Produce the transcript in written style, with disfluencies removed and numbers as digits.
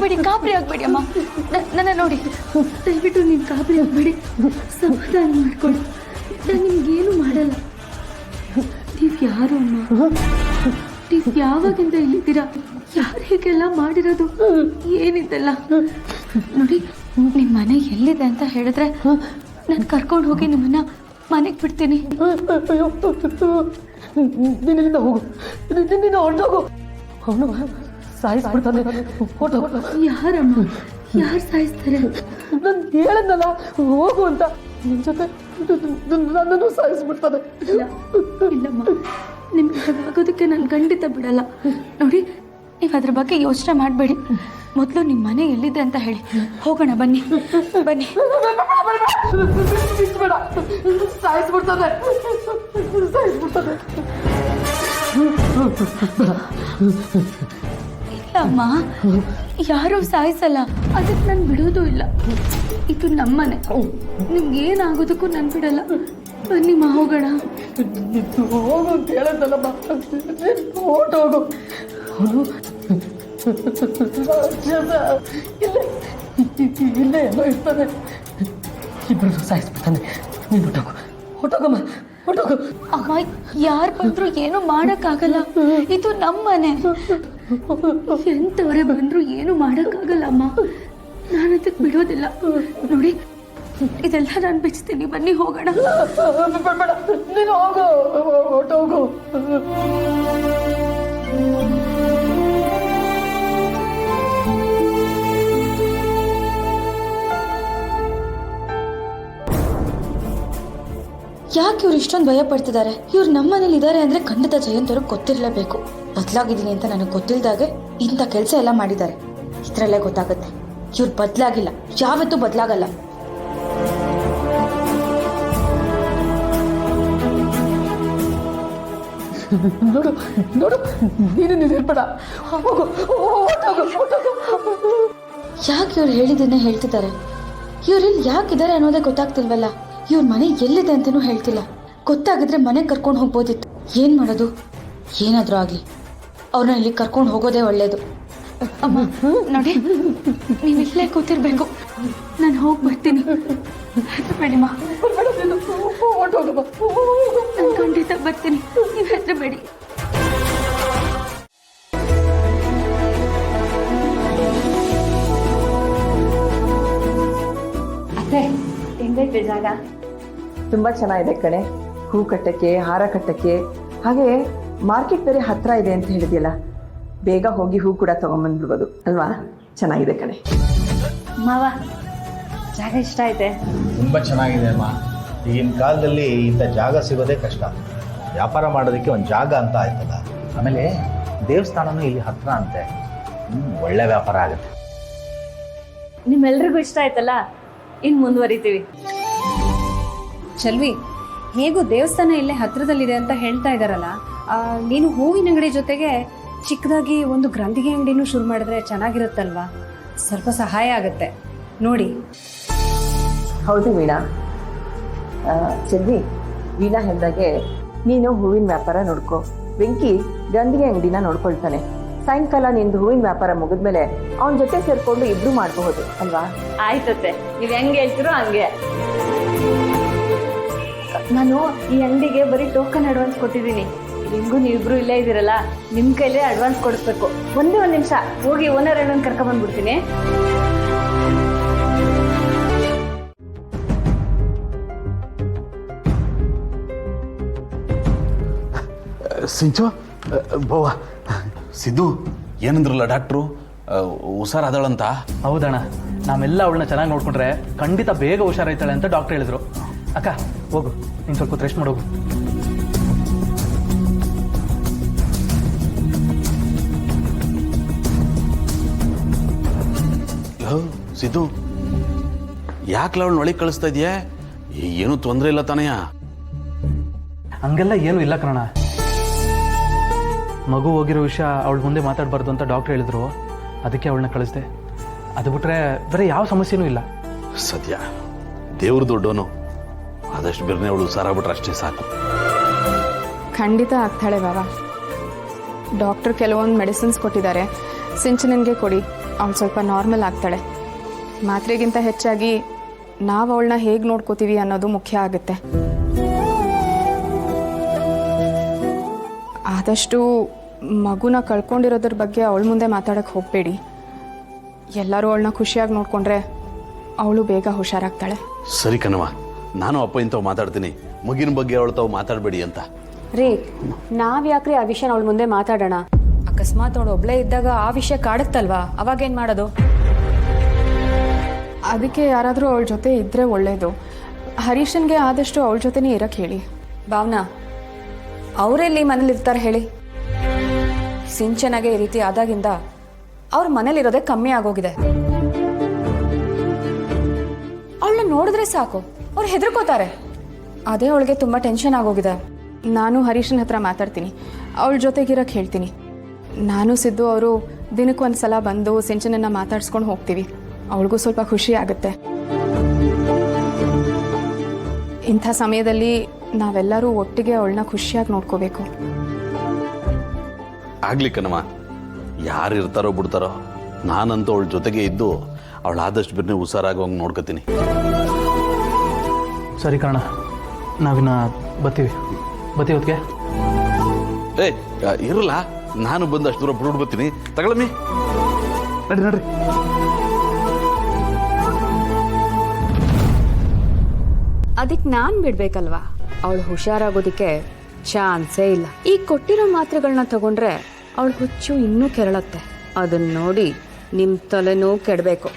ನೋಡಿ ಗಾಬರಿ ಆಗ್ಬೇಡಿ ಅಮ್ಮ. ನನ್ನ ನೋಡಿ, ದಯವಿಟ್ಟು ನೀನು ಗಾಬರಿ ಆಗ್ಬೇಡಿ, ಸಮಾಧಾನ ಮಾಡ್ಕೊಳ್ಳಿ. ನಾನು ನಿಮ್ಗೇನು ಮಾಡಲ್ಲ. ನೀವು ಯಾರು ಅಮ್ಮ? ನೀವು ಯಾವಾಗಿಂದ ಇಲ್ಲಿದ್ದೀರಾ? ಯಾರು ಹೀಗೆಲ್ಲ ಮಾಡಿರೋದು? ಏನಿದೆಲ್ಲ? ನೋಡಿ, ನಿಮ್ಮ ಮನೆ ಎಲ್ಲಿದೆ ಅಂತ ಹೇಳಿದ್ರೆ ನಾನು ಕರ್ಕೊಂಡು ಹೋಗಿ ನಿಮ್ಮನ್ನ ಮನೆಗೆ ಬಿಡ್ತೀನಿ. ನೀನಿಂದ ಹೋಗು, ನಿನ್ನ ಹೊರಟೋಗು. ಅವನು ಸಾಯಿಸ್ಬಿಡ್ತಾನೆ. ಯಾರಮ್ಮ? ಯಾರು ಸಾಯಿಸ್ತಾರೆ? ನಾನು ಹೇಳದ್ನಲ್ಲ ಹೋಗು ಅಂತ, ನಿನ್ನ ಜೊತೆ ನನ್ನನ್ನು ಸಾಯಿಸ್ಬಿಡ್ತಾನೆ. ಇಲ್ಲಮ್ಮ, ನಿಮ್ಗೆ ಹಾಗಾಗೋದಕ್ಕೆ ನಾನು ಖಂಡಿತ ಬಿಡಲ್ಲ. ನೋಡಿ, ನೀವು ಅದ್ರ ಬಗ್ಗೆ ಯೋಚನೆ ಮಾಡಬೇಡಿ. ಮೊದಲು ನಿಮ್ಮ ಮನೆ ಎಲ್ಲಿದೆ ಅಂತ ಹೇಳಿ ಹೋಗೋಣ. ಬನ್ನಿ ಬನ್ನಿ. ಬೇಡ, ಸಾಯಿಸ್ಬಿಡ್ತಾನೆ. ಇಲ್ಲಮ್ಮ, ಯಾರೂ ಸಾಯಿಸಲ್ಲ. ಅದಕ್ಕೆ ನಾನು ಬಿಡೋದು ಇಲ್ಲ. ಇದು ನಮ್ಮನೆ. ನಿಮ್ಗೆ ಏನಾಗೋದಕ್ಕೂ ನಾನು ಬಿಡಲ್ಲ. ಬನ್ನಿಮ್ಮ, ಹೋಗೋಣ. ಹೋಗು ಅಂತ ಹೇಳದ್ದಲ್ಲಮ್ಮ, ಹೊರಟೋಗು. ಅವನು ಇಲ್ಲೇ ಎಲ್ಲೋ ಇರ್ತಾನೆ. ಇಬ್ಬರು ಸಾಯಿಸ್ಬಿಡ್ತಾನೆ. ನೀನು ಹೊರಟೋಗಮ್ಮ, ಹೊರಟೋಗು. ಅಮ್ಮ, ಯಾರು ಬಂದ್ರು ಏನು ಮಾಡೋಕ್ಕಾಗಲ್ಲ. ಇದು ನಮ್ಮನೆ. ಎಂಥವರೇ ಬಂದ್ರು ಏನು ಮಾಡೋಕ್ಕಾಗಲ್ಲ ಅಮ್ಮ. ನಾನು ಅದಕ್ಕೆ ಬಿಡೋದಿಲ್ಲ. ನೋಡಿ, ಇದೆಲ್ಲ ನಾನು ಬಿಚ್ತೀನಿ. ಬನ್ನಿ, ಹೋಗೋಣ. ಬೇಡ, ನೀನು ಹೋಗು, ಹೊರಟೋಗು. ಯಾಕೆ ಇವ್ರು ಇಷ್ಟೊಂದು ಭಯ ಪಡ್ತಿದ್ದಾರೆ? ಇವ್ರು ನಮ್ಮ ಮನೇಲಿ ಇದ್ದಾರೆ ಅಂದ್ರೆ ಖಂಡಿತ ಜಯಂತ್ ಅವ್ರಿಗೆ ಗೊತ್ತಿರಲೇಬೇಕು. ಬದಲಾಗಿದ್ದೀನಿ ಅಂತ ನನಗೆ ಗೊತ್ತಿಲ್ದಾಗೆ ಇಂಥ ಕೆಲಸ ಎಲ್ಲ ಮಾಡಿದ್ದಾರೆ. ಇದ್ರಲ್ಲೇ ಗೊತ್ತಾಗುತ್ತೆ ಇವ್ರು ಬದಲಾಗಿಲ್ಲ, ಯಾವತ್ತೂ ಬದಲಾಗಲ್ಲ. ನೋಡು ನೋಡು, ನೀನು ಹೇಳ್ಬೇಡ. ಯಾಕೆ ಇವ್ರು ಹೇಳಿದ್ದನ್ನೇ ಹೇಳ್ತಿದ್ದಾರೆ? ಇವ್ರಲ್ಲಿ ಯಾಕಿದ್ದಾರೆ ಅನ್ನೋದೇ ಗೊತ್ತಾಗ್ತಿಲ್ವಲ್ಲ. ಇವ್ರ ಮನೆ ಎಲ್ಲಿದೆ ಅಂತನೂ ಹೇಳ್ತಿಲ್ಲ. ಗೊತ್ತಾಗಿದ್ರೆ ಮನೆಗೆ ಕರ್ಕೊಂಡು ಹೋಗ್ಬೋದಿತ್ತು. ಏನು ಮಾಡೋದು? ಏನಾದರೂ ಆಗಲಿ, ಅವ್ರನ್ನ ಇಲ್ಲಿ ಕರ್ಕೊಂಡು ಹೋಗೋದೇ ಒಳ್ಳೇದು. ಅಮ್ಮ ನೋಡಿ, ನೀವು ಇಲ್ಲೇ ಕೂತಿರ್ಬೇಕು. ನಾನು ಹೋಗಿ ಬರ್ತೀನಿ. ಬೇಡಿಮ್ಮ, ನಾನು ಖಂಡಿತ ಬರ್ತೀನಿ. ನೀವು ಹೆದರಬೇಡಿ. ಅತ್ತೆ, ಹೆಂಗೈತೆ ಜಾಗ? ತುಂಬ ಚೆನ್ನಾಗಿದೆ ಕಣೆ. ಹೂ ಕಟ್ಟಕ್ಕೆ, ಹಾರ ಕಟ್ಟಕ್ಕೆ, ಹಾಗೆ ಮಾರ್ಕೆಟ್ ಬೇರೆ ಹತ್ರ ಇದೆ ಅಂತ ಹೇಳಿದ್ಯಲ್ಲ, ಬೇಗ ಹೋಗಿ ಹೂ ಕೂಡ ತಗೊಂಬಂದ್ಬಿಡ್ಬೋದು ಅಲ್ವಾ? ಚೆನ್ನಾಗಿದೆ ಕಣೆ. ಮಾವ, ಜಾಗ ಇಷ್ಟ ಐತೆ? ತುಂಬ ಚೆನ್ನಾಗಿದೆ ಅಮ್ಮ. ಈಗಿನ ಕಾಲದಲ್ಲಿ ಇಂಥ ಜಾಗ ಸಿಗೋದೇ ಕಷ್ಟ. ವ್ಯಾಪಾರ ಮಾಡೋದಕ್ಕೆ ಒಂದು ಜಾಗ ಅಂತ ಆಯ್ತದ. ಆಮೇಲೆ ದೇವಸ್ಥಾನನೂ ಇಲ್ಲಿ ಹತ್ರ ಅಂತೆ. ಒಳ್ಳೆ ವ್ಯಾಪಾರ ಆಗುತ್ತೆ. ನಿಮ್ಮೆಲ್ರಿಗೂ ಇಷ್ಟ ಆಯ್ತಲ್ಲ, ಇನ್ನು ಮುಂದುವರಿತೀವಿ. ಚಲ್ವಿ, ಹೇಗೂ ದೇವಸ್ಥಾನ ಇಲ್ಲೇ ಹತ್ರದಲ್ಲಿದೆ ಅಂತ ಹೇಳ್ತಾ ಇದ್ದಾರಲ್ಲ, ನೀನು ಹೂವಿನ ಅಂಗಡಿ ಜೊತೆಗೆ ಚಿಕ್ಕದಾಗಿ ಒಂದು ಗ್ರಂಥಿಗೆ ಅಂಗಡಿನೂ ಶುರು ಮಾಡಿದ್ರೆ ಚೆನ್ನಾಗಿರುತ್ತಲ್ವಾ? ಸ್ವಲ್ಪ ಸಹಾಯ ಆಗುತ್ತೆ ನೋಡಿ. ಹೌದು ವೀಣಾ. ಚೆಲ್ವಿ, ವೀಣಾ ಹೇಳ್ದಾಗೆ ನೀನು ಹೂವಿನ ವ್ಯಾಪಾರ ನೋಡ್ಕೊ, ವೆಂಕಿ ಗಂಧಿಗೆ ಅಂಗಡಿನ ನೋಡ್ಕೊಳ್ತಾನೆ. ಸಾಯಂಕಾಲ ನಿಂದು ಹೂವಿನ ವ್ಯಾಪಾರ ಮುಗಿದ್ಮೇಲೆ ಅವನ ಜೊತೆ ಸೇರ್ಕೊಂಡು ಇಬ್ರು ಮಾಡಬಹುದು ಅಲ್ವಾ? ಆಯ್ತತ್ತೆ, ನೀವು ಹೆಂಗೆ ಹೇಳ್ತಿರೋ ಹಂಗೆ. ನಾನು ಈ ಅಂಗಡಿಗೆ ಬರೀ ಟೋಕನ್ ಅಡ್ವಾನ್ಸ್ ಕೊಟ್ಟಿದ್ದೀನಿ. ನಿಮಗೂ ನೀವಿಬ್ರು ಇಲ್ಲೇ ಇದ್ದೀರಲ್ಲ, ನಿಮ್ಮ ಕೈಲೇ ಅಡ್ವಾನ್ಸ್ ಕೊಡಿಸ್ಬೇಕು. ಒಂದೇ ಒಂದು ನಿಮಿಷ ಹೋಗಿ ಓನರ್ ಅಣ್ಣನ ಕರ್ಕೊಂಡ್ಬಂದ್ಬಿಡ್ತೀನಿ. ಸಿಂಚು, ಬೋವಾ, ಸಿದ್ದು ಏನಂದ್ರಲ್ಲ ಡಾಕ್ಟ್ರು, ಹುಷಾರಾದಳಂತ? ಹೌದಣ್ಣ, ನಾವೆಲ್ಲ ಅವಳನ್ನ ಚೆನ್ನಾಗಿ ನೋಡ್ಕೊಂಡ್ರೆ ಖಂಡಿತ ಬೇಗ ಹುಷಾರಾಯ್ತಾಳೆ ಅಂತ ಡಾಕ್ಟರ್ ಹೇಳಿದ್ರು. ಅಕ್ಕ ಹೋಗು, ನೀನು ಸ್ವಲ್ಪ ರೆಸ್ಟ್ ಮಾಡೋಗು. ಸಿದ್ದು, ಯಾಕೆ ಅವಳನ್ನ ಒಳಗೆ ಕಳಿಸ್ತಾ ಇದೆಯಾ? ಏನೂ ತೊಂದರೆ ಇಲ್ಲ ತಾನೆಯ? ಹಂಗೆಲ್ಲ ಏನೂ ಇಲ್ಲ ಕಣ. ಮಗು ಹೋಗಿರೋ ವಿಷಯ ಅವಳ ಮುಂದೆ ಮಾತಾಡಬಾರ್ದು ಅಂತ ಡಾಕ್ಟರ್ ಹೇಳಿದ್ರು, ಅದಕ್ಕೆ ಅವಳನ್ನ ಕಳಿಸ್ದೆ. ಅದು ಬಿಟ್ರೆ ಬೇರೆ ಯಾವ ಸಮಸ್ಯೆನೂ ಇಲ್ಲ. ಸದ್ಯ ದೇವ್ರ ದೊಡ್ಡವನು, ಆದಷ್ಟು ಬೇರೆ ಅವಳು ಹುಷಾರಾಗ್ಬಿಟ್ರೆ ಅಷ್ಟೇ ಸಾಕು. ಖಂಡಿತ ಆಗ್ತಾಳೆ ಬಾಬಾ. ಡಾಕ್ಟರ್ ಕೆಲವೊಂದು ಮೆಡಿಸಿನ್ಸ್ ಕೊಟ್ಟಿದ್ದಾರೆ, ಸಿಂಚನನ್ಗೆ ಕೊಡಿ, ಅವಳು ಸ್ವಲ್ಪ ನಾರ್ಮಲ್ ಆಗ್ತಾಳೆ. ಮಾತ್ರೆಗಿಂತ ಹೆಚ್ಚಾಗಿ ನಾವು ಅವಳನ್ನ ಹೇಗೆ ನೋಡ್ಕೋತೀವಿ ಅನ್ನೋದು ಮುಖ್ಯ ಆಗುತ್ತೆ. ಆದಷ್ಟು ಮಗುನ ಕಳ್ಕೊಂಡಿರೋದ್ರ ಬಗ್ಗೆ ಅವಳ ಮುಂದೆ ಮಾತಾಡೋಕ್ಕೆ ಹೋಗಬೇಡಿ. ಎಲ್ಲರೂ ಅವಳನ್ನ ಖುಷಿಯಾಗಿ ನೋಡಿಕೊಂಡ್ರೆ ಅವಳು ಬೇಗ ಹುಷಾರಾಗ್ತಾಳೆ. ಸರಿ ಕಣವ, ನಾನು ಅಪ್ಪ ಇಂಥವು ಮಾತಾಡ್ತೀನಿ, ಮಗಿನ ಬಗ್ಗೆ ಅವಳು ತಾವು ಮಾತಾಡಬೇಡಿ ಅಂತ. ರೀ, ನಾವ್ಯಾಕ್ರಿ ಆ ವಿಷಯನ ಅವಳ ಮುಂದೆ ಮಾತಾಡೋಣ? ಅಕಸ್ಮಾತ್ ಅವಳು ಒಬ್ಳೇ ಇದ್ದಾಗ ಆ ವಿಷಯ ಕಾಡುತ್ತಲ್ವಾ, ಅವಾಗೇನು ಮಾಡೋದು? ಅದಕ್ಕೆ ಯಾರಾದರೂ ಅವಳ ಜೊತೆ ಇದ್ದರೆ ಒಳ್ಳೆಯದು. ಹರೀಶನ್ಗೆ ಆದಷ್ಟು ಅವಳ ಜೊತೆನೇ ಇರೋಕ್ಕೆ ಹೇಳಿ. ಭಾವನಾ, ಅವರೆಲ್ಲಿ ಮನೇಲಿ ಇರ್ತಾರೆ ಹೇಳಿ? ಸಿಂಚನಗೆ ಈ ರೀತಿ ಆದಾಗಿಂದ ಅವ್ರ ಮನೇಲಿರೋದೇ ಕಮ್ಮಿ ಆಗೋಗಿದೆ. ಅವಳನ್ನ ನೋಡಿದ್ರೆ ಸಾಕು, ಅವ್ರು ಹೆದರ್ಕೋತಾರೆ. ಅದೇ ಅವಳಿಗೆ ತುಂಬ ಟೆನ್ಷನ್ ಆಗೋಗಿದೆ. ನಾನು ಹರೀಶನ ಹತ್ರ ಮಾತಾಡ್ತೀನಿ, ಅವಳ ಜೊತೆಗಿರೋಕ್ಕೆ ಹೇಳ್ತೀನಿ. ನಾನು ಸಿದ್ದು ಅವರು ದಿನಕ್ಕೊಂದು ಸಲ ಬಂದು ಸಿಂಚನನ್ನ ಮಾತಾಡ್ಸ್ಕೊಂಡು ಹೋಗ್ತೀವಿ. ಅವಳಿಗೂ ಸ್ವಲ್ಪ ಖುಷಿ ಆಗುತ್ತೆ. ಇಂಥ ಸಮಯದಲ್ಲಿ ನಾವೆಲ್ಲರೂ ಒಟ್ಟಿಗೆ ಅವಳನ್ನ ಖುಷಿಯಾಗಿ ನೋಡ್ಕೋಬೇಕು. ಆಗ್ಲಿ ಕಣವ, ಯಾರು ಇರ್ತಾರೋ ಬಿಡ್ತಾರೋ, ನಾನಂತೂ ಅವಳ ಜೊತೆಗೆ ಇದ್ದು ಅವಳು ಆದಷ್ಟು ಬಿರ್ನೆ ಹುಷಾರಾಗೋಂಗೆ ನೋಡ್ಕೋತೀನಿ. ಸರಿ ಕಣ, ನಾವಿನ್ನ ಬರ್ತೀವಿ ಹೊತ್ತಿಗೆ. ಏ ಇರಲ್ಲ, ನಾನು ಬಂದು ಅಷ್ಟು ದೂರ ಬಿಡ್ಬಿಟ್ಟು ಬರ್ತೀನಿ. ತಗೊಳಮ್ಮಿ, ನಡ್ರಿ. ಅದಕ್ಕೆ ನಾನು ಬಿಡ್ಬೇಕಲ್ವಾ? ಅವಳು ಹುಷಾರಾಗೋದಕ್ಕೆ ಚಾನ್ಸೇ ಇಲ್ಲ. ಈಗ ಕೊಟ್ಟಿರೋ ಮಾತ್ರೆಗಳನ್ನ ತಗೊಂಡ್ರೆ ಅವಳು ಹುಚ್ಚು ಇನ್ನೂ ಕೆರಳತ್ತೆ. ಅದನ್ನ ನೋಡಿ ನಿಮ್ಮ ತಲೆನೂ ಕೆಡಬೇಕು.